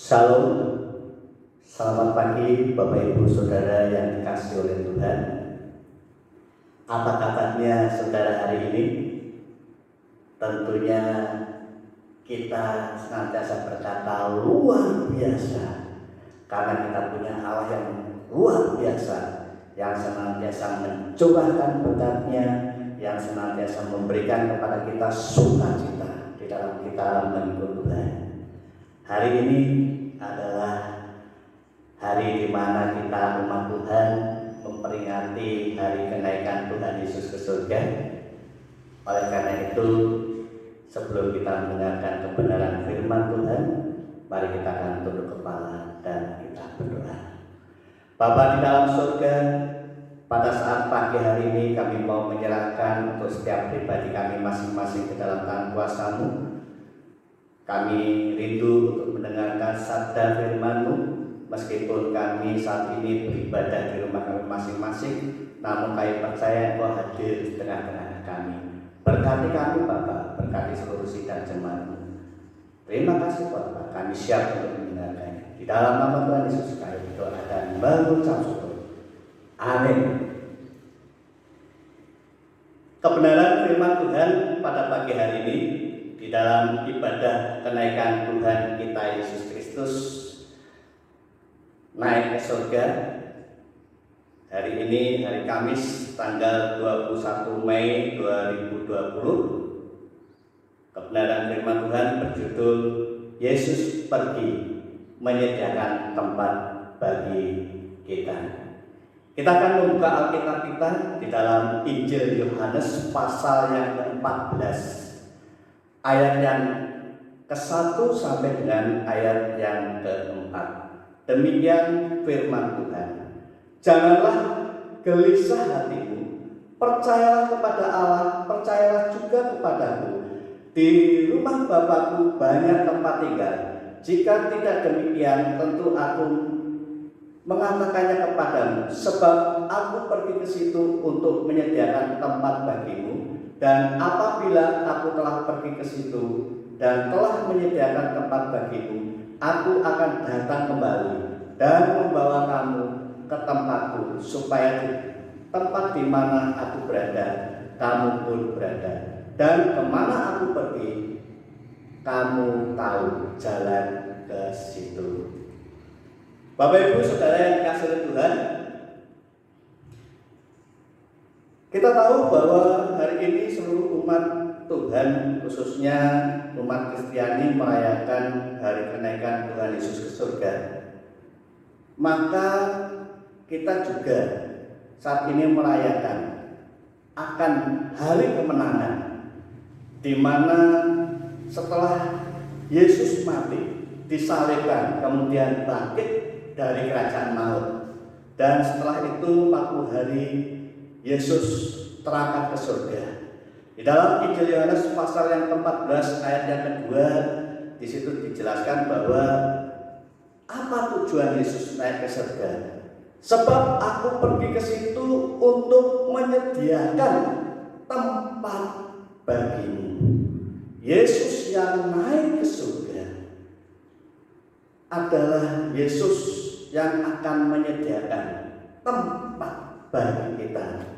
Shalom, selamat pagi Bapak Ibu Saudara yang dikasihi oleh Tuhan. Apa kabarnya saudara hari ini? Tentunya kita senantiasa berkata luar biasa, karena kita punya Allah yang luar biasa, yang senantiasa mencurahkan berkat-Nya, yang senantiasa memberikan kepada kita sukacita di dalam kita mengikut Tuhan. Hari ini adalah hari di mana kita umat Tuhan memperingati hari kenaikan Tuhan Yesus ke surga. Oleh karena itu, sebelum kita mendengarkan kebenaran firman Tuhan, mari kita akan tunduk kepala dan kita berdoa. Bapa di dalam surga, pada saat pagi hari ini kami mau menyerahkan untuk setiap pribadi kami masing-masing ke dalam tangan kuasa-Mu. Kami rindu untuk mendengarkan sabda firman-Mu, meskipun kami saat ini beribadah di rumah kami masing-masing, namun kami percaya Engkau hadir di tengah-tengah kami. Berkati kami Bapa, berkati seluruh sidang jemaat-Mu. Terima kasih Bapa, kami siap untuk mendengarkannya. Di dalam nama Tuhan Yesus kami berdoa dan mengucap syukur. Amin. Kebenaran firman Tuhan pada pagi hari ini di dalam ibadah kenaikan Tuhan kita Yesus Kristus naik ke surga. Hari ini hari Kamis tanggal 21 Mei 2020. Kebenaran firman Tuhan berjudul Yesus pergi menyediakan tempat bagi kita. Kita akan membuka Alkitab kita di dalam Injil Yohanes pasal yang ke-14. Ayat yang ke-1 sampai dengan ayat yang ke-4. Demikian firman Tuhan. Janganlah gelisah hatimu, percayalah kepada Allah, percayalah juga kepadaku. Di rumah Bapakku banyak tempat tinggal. Jika tidak demikian, tentu aku mengatakannya kepadamu, sebab aku pergi ke situ untuk menyediakan tempat bagimu. Dan apabila aku telah pergi ke situ dan telah menyediakan tempat bagimu, aku akan datang kembali dan membawa kamu ke tempatku, supaya di tempat di mana aku berada, kamu pun berada. Dan kemana aku pergi, kamu tahu jalan ke situ. Bapak Ibu Saudara yang dikasihi oleh Tuhan, kita tahu bahwa hari ini seluruh umat Tuhan, khususnya umat Kristiani, merayakan hari kenaikan Tuhan Yesus ke surga. Maka kita juga saat ini merayakan akan hari kemenangan, di mana setelah Yesus mati, disalibkan, kemudian bangkit dari kerajaan maut, dan setelah itu 40 hari Yesus terangkat ke surga. Di dalam Injil Yohanes pasal yang ke-14 ayat yang kedua, di situ dijelaskan bahwa apa tujuan Yesus naik ke surga? Sebab aku pergi ke situ untuk menyediakan tempat bagimu. Yesus yang naik ke surga adalah Yesus yang akan menyediakan tempat bagi kita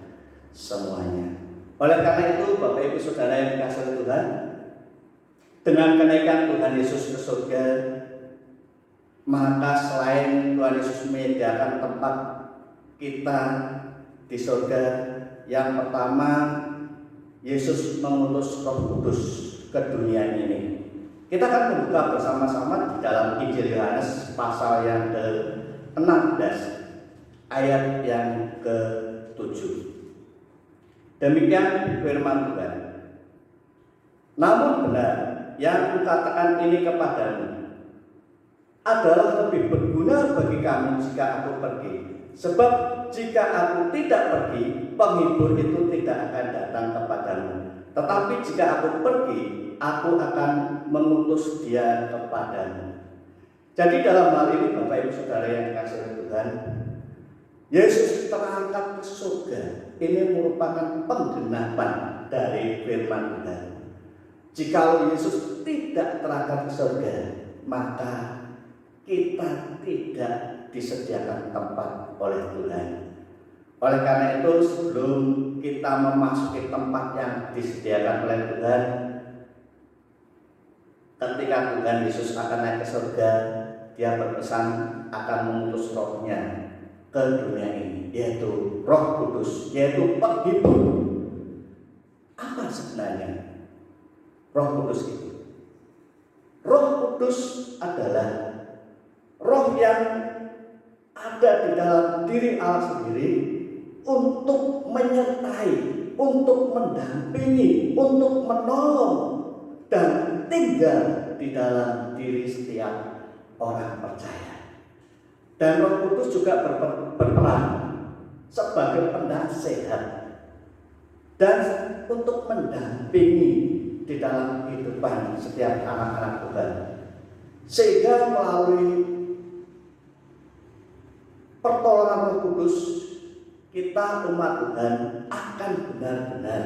semuanya. Oleh karena itu, Bapak Ibu Saudara yang dikasihi Tuhan, dengan kenaikan Tuhan Yesus ke surga, maka selain Tuhan Yesus menyediakan tempat kita di surga, yang pertama, Yesus mengutus Roh Kudus ke dunia ini. Kita akan membuka bersama-sama di dalam Injil Yohanes pasal yang ke-16 ayat yang ke-7. Demikian firman Tuhan. Namun benar yang kukatakan ini kepadamu adalah lebih berguna bagi kamu jika aku pergi. Sebab jika aku tidak pergi, penghibur itu tidak akan datang kepadamu. Tetapi jika aku pergi, aku akan mengutus dia kepadamu. Jadi dalam hal ini Bapak Ibu Saudara yang dikasihi Tuhan, Yesus terangkat ke surga. Ini merupakan penggenapan dari firman Tuhan. Jika Yesus tidak terangkat ke surga, maka kita tidak disediakan tempat oleh Tuhan. Oleh karena itu, sebelum kita memasuki tempat yang disediakan oleh Tuhan, ketika Tuhan Yesus akan naik ke surga, Dia berpesan akan mengutus Roh-Nya ke dunia ini, yaitu Roh Kudus, yaitu penghibur. Apa sebenarnya Roh Kudus itu? Roh Kudus adalah Roh yang ada di dalam diri Allah sendiri untuk menyertai, untuk mendampingi, untuk menolong dan tinggal di dalam diri setiap orang percaya. Dan Roh Kudus juga berperan sebagai penasihat dan untuk mendampingi di dalam kehidupan setiap anak-anak Tuhan, sehingga melalui pertolongan Roh Kudus kita umat Tuhan akan benar-benar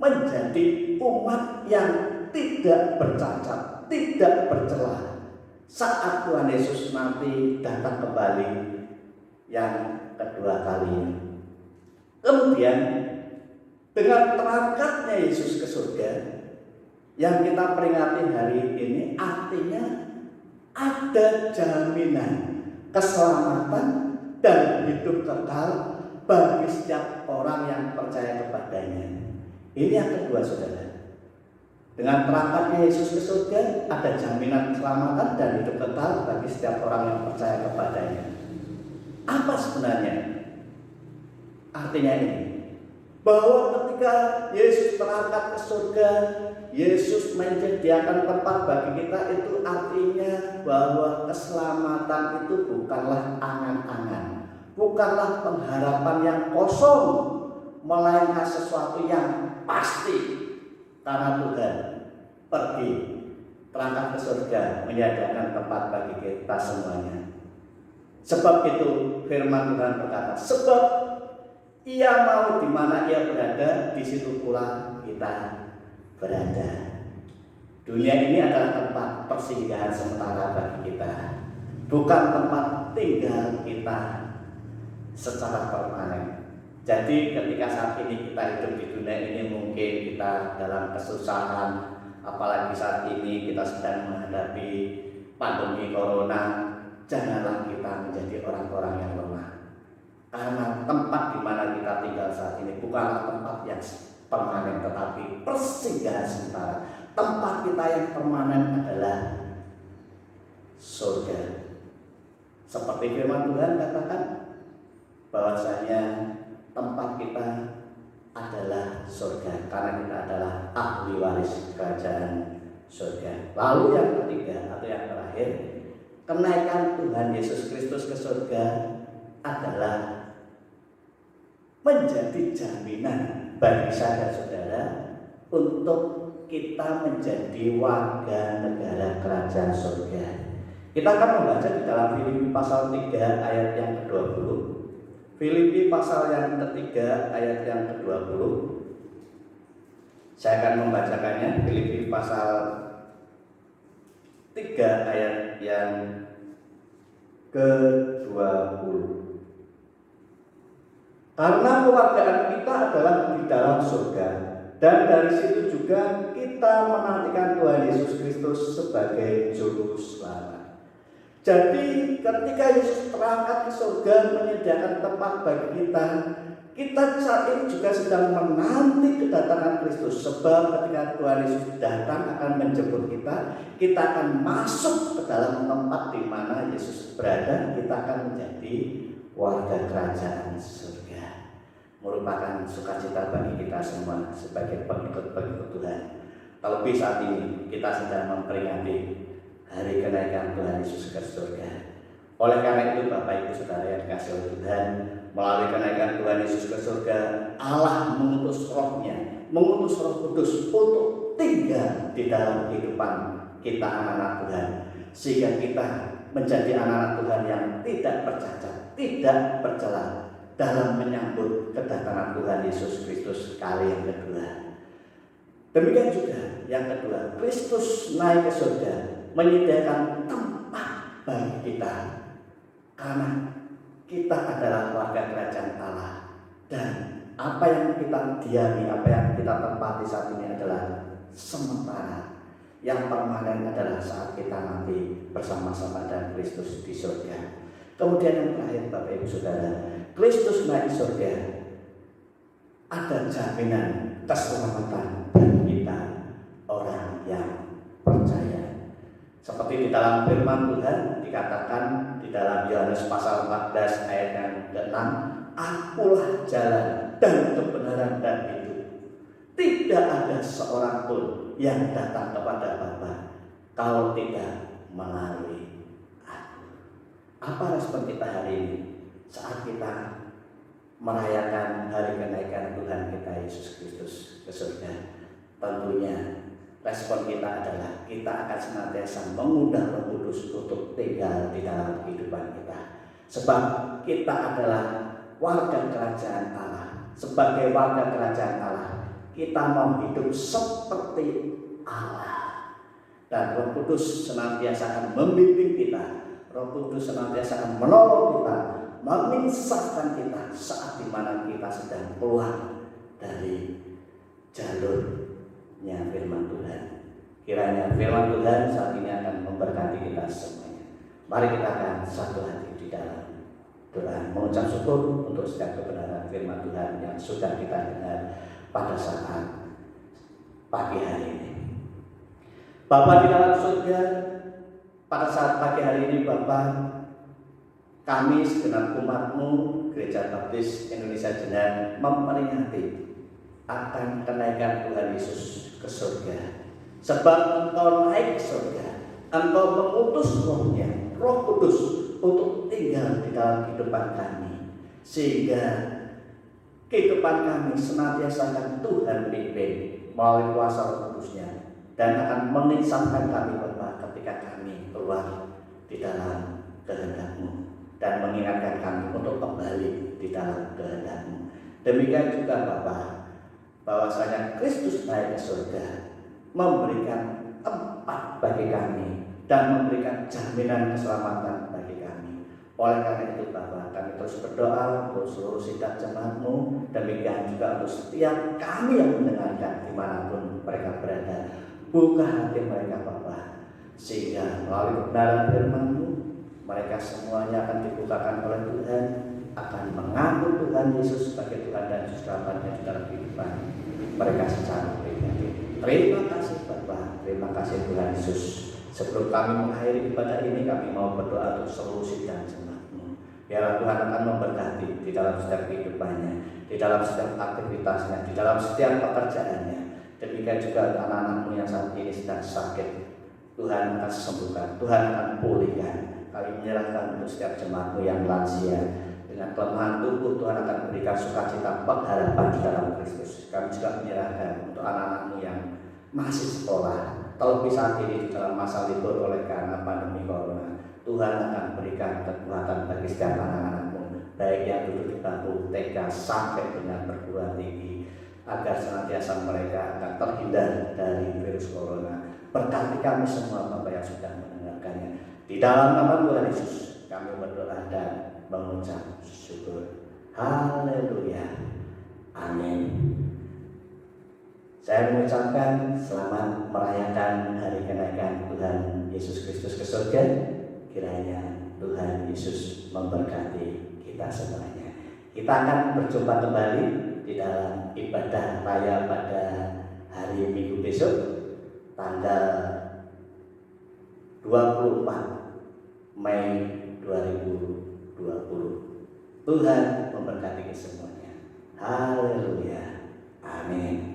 menjadi umat yang tidak bercacat, tidak bercela saat Tuhan Yesus nanti datang kembali yang kedua kalinya. Kemudian dengan terangkatnya Yesus ke surga yang kita peringati hari ini, artinya ada jaminan keselamatan dan hidup kekal bagi setiap orang yang percaya kepadanya. Ini yang kedua, saudara. Dengan terangkatnya Yesus ke surga, ada jaminan keselamatan dan hidup kekal bagi setiap orang yang percaya kepadanya. Apa sebenarnya artinya ini? Bahwa ketika Yesus terangkat ke surga, Yesus menyediakan tempat bagi kita, itu artinya bahwa keselamatan itu bukanlah angan-angan, bukanlah pengharapan yang kosong, melainkan sesuatu yang pasti. Karena Tuhan pergi terangkat ke surga menyediakan tempat bagi kita semuanya. Sebab itu firman Tuhan berkata, sebab Ia mau di mana Ia berada, di situ pula kita berada. Dunia ini adalah tempat persinggahan sementara bagi kita, bukan tempat tinggal kita secara permanen. Jadi ketika saat ini kita hidup di dunia ini, mungkin kita dalam kesusahan, apalagi saat ini kita sedang menghadapi pandemi corona, janganlah kita menjadi orang-orang yang lemah. Karena tempat di mana kita tinggal saat ini bukanlah tempat yang permanen, tetapi persinggahan sementara. Tempat kita yang permanen adalah surga. Seperti firman Tuhan katakan, bahwasanya tempat kita adalah surga, karena kita adalah ahli waris kerajaan surga. Lalu yang ketiga atau yang terakhir, kenaikan Tuhan Yesus Kristus ke surga adalah menjadi jaminan bagi saya dan saudara untuk kita menjadi warga negara kerajaan surga. Kita akan membaca di dalam Filipi pasal 3 ayat yang ke-20. Filipi pasal yang ketiga ayat yang ke-20. Saya akan membacakannya. Filipi pasal 3 ayat yang ke-20. Karena kewargaan kita adalah di dalam surga, dan dari situ juga kita menantikan Tuhan Yesus Kristus sebagai juru selamat. Jadi ketika Yesus terangkat ke surga menyediakan tempat bagi kita saat ini juga sedang menanti kedatangan Kristus. Sebab ketika Tuhan Yesus datang akan menjemput kita akan masuk ke dalam tempat di mana Yesus berada. Kita akan menjadi warga kerajaan surga. Merupakan sukacita bagi kita semua sebagai pengikut-pengikut Tuhan. Terlebih saat ini kita sedang memperingati hari kenaikan Tuhan Yesus ke surga. Oleh karena itu Bapak Ibu Saudara yang dikasihi oleh Tuhan, melalui kenaikan Tuhan Yesus ke surga, Allah mengutus Roh-Nya, mengutus Roh Kudus untuk tinggal di dalam kehidupan kita anak-anak Tuhan, sehingga kita menjadi anak-anak Tuhan yang tidak bercacat, tidak bercela dalam menyambut kedatangan Tuhan Yesus Kristus kali yang kedua. Demikian juga yang kedua, Kristus naik ke surga menyediakan tempat bagi kita, karena kita adalah warga kerajaan Allah, dan apa yang kita diami, apa yang kita tempati saat ini adalah sementara. Yang permanen adalah saat kita nanti bersama-sama dengan Kristus di surga. Kemudian yang terakhir, Bapak Ibu Saudara, Kristus naik surga, ada jaminan keselamatan bagi kita orang yang percaya. Seperti di dalam firman Tuhan dikatakan di dalam Yohanes pasal 14 ayat yang ke-6, Akulah jalan dan kebenaran dan hidup. Tidak ada seorang pun yang datang kepada Bapa kalau tidak melalui Aku. Apa respon kita hari ini saat kita merayakan hari kenaikan Tuhan kita Yesus Kristus ke surga? Tentunya respon kita adalah kita akan senantiasa mengundang Roh Kudus untuk tinggal di dalam kehidupan kita. Sebab kita adalah warga kerajaan Allah. Sebagai warga kerajaan Allah, kita mau hidup seperti Allah. Dan Roh Kudus senantiasa akan membimbing kita. Roh Kudus senantiasa akan menolong kita, memisahkan kita saat dimana kita sedang keluar dari jalurnya firman Tuhan. Kiranya firman Tuhan saat ini akan memberkati kita semuanya. Mari kita akan satu hati di dalam doa, mengucap syukur untuk setiap kebenaran firman Tuhan yang sudah kita dengar pada saat pagi hari ini. Bapa di dalam surga, pada saat pagi hari ini Bapa, kami segenap umat-Mu Gereja Baptis Indonesia Jenar memperingati akan kenaikan Tuhan Yesus ke surga. Sebab Engkau naik ke surga, Engkau mengutus Roh-Nya, Roh Kudus, untuk tinggal di dalam kehidupan kami, sehingga kehidupan kami senantiasa akan Tuhan pimpin melalui kuasa Roh Kudus-Nya, dan akan menginsafkan kami Bapa ketika kami keluar di dalam kehendak-Mu, dan mengingatkan kami untuk kembali di dalam kehendak-Mu. Demikian juga Bapa, bahwasanya Kristus naik ke surga, memberikan tempat bagi kami dan memberikan jaminan keselamatan bagi kami. Oleh karena itu Bapa, kami terus berdoa untuk seluruh sidang jemaat-Mu, demikian juga untuk setiap kami yang mendengarkan dimanapun mereka berada. Buka hati mereka Bapa, sehingga melalui kebenaran firman-Mu, mereka semuanya akan dibukakan oleh Tuhan, akan mengaku Tuhan Yesus sebagai Tuhan dan Juru Selamatnya di dalam kehidupan mereka secara pribadi. Terima kasih Bapa, terima kasih Tuhan Yesus. Sebelum kami mengakhiri ibadah ini, kami mau berdoa untuk seluruh sidang jemaat-Mu. Biarlah Tuhan akan memberkati di dalam setiap kehidupannya, di dalam setiap aktivitasnya, di dalam setiap pekerjaannya. Demikian juga anak-anak-Mu yang saat ini sedang sakit, Tuhan akan sembuhkan, Tuhan akan pulihkan. Kami menyerahkan untuk setiap jemaat-Mu yang lansia, dengan kelemahan tubuh, Tuhan akan berikan sukacita pengharapan di dalam Kristus. Kami juga menyerahkan untuk anak-anak-Mu yang masih sekolah, terlebih saat ini di dalam masa libur oleh karena pandemi corona. Tuhan akan berikan kekuatan bagi setiap anak-anak-Mu, baik yang duduk di bangku TK sampai dengan perguruan tinggi, agar senantiasa mereka akan terhindar dari virus corona. Berkati kami semua Bapak yang sudah mendengarkannya. Di dalam nama Tuhan Yesus kami berdoa dan mengucap syukur. Haleluya. Amin. Saya mengucapkan selamat merayakan hari kenaikan Tuhan Yesus Kristus ke surga. Kiranya Tuhan Yesus memberkati kita semuanya. Kita akan berjumpa kembali di dalam ibadah raya pada hari Minggu besok, tanggal 24 Mei 2020. Tuhan memberkati semuanya. Haleluya. Amin.